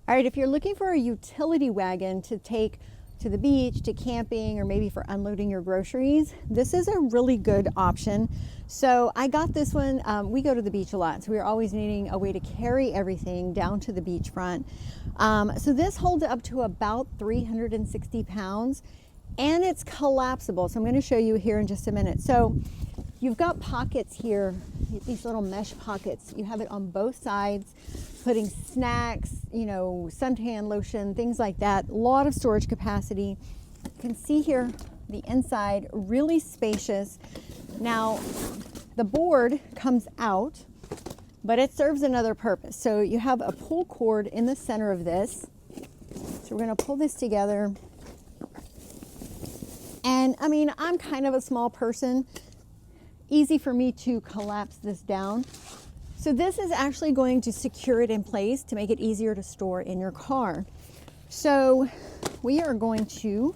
All right, if you're looking for a utility wagon to take to the beach, to camping, or maybe for unloading your groceries, this is a really good option. So I got this one. We go to the beach a lot, so we're always needing a way to carry everything down to the beachfront. So this holds up to about 360 pounds, and it's collapsible. So I'm going to show you here in just a minute. So you've got pockets here, these little mesh pockets. You have it on both sides, putting snacks, you know, suntan lotion, things like that. A lot of storage capacity. You can see here the inside, really spacious. Now, the board comes out, but it serves another purpose. So you have a pull cord in the center of this. So we're going to pull this together. And I mean, I'm kind of a small person. Easy for me to collapse this down. So this is actually going to secure it in place to make it easier to store in your car. So we are going to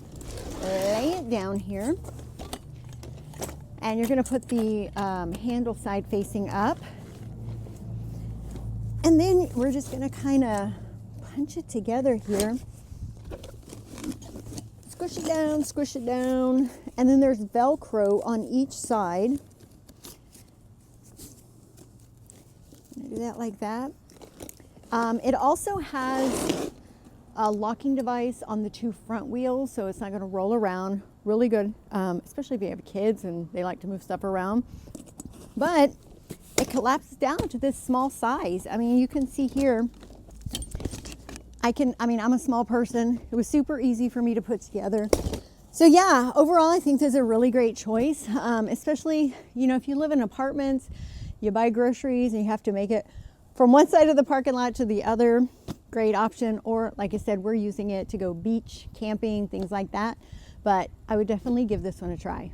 lay it down here, and you're going to put the handle side facing up, and then we're just going to kind of punch it together here. Squish it down, and then there's Velcro on each side. Do that like that. It also has a locking device on the two front wheels, so it's not going to roll around. Really good, especially if you have kids and they like to move stuff around. But it collapses down to this small size. I mean, you can see here, I'm a small person. It was super easy for me to put together. So yeah, overall, I think this is a really great choice, especially, you know, if you live in apartments, you buy groceries and you have to make it from one side of the parking lot to the other. Great option. Or like I said, we're using it to go beach, camping, things like that. But I would definitely give this one a try.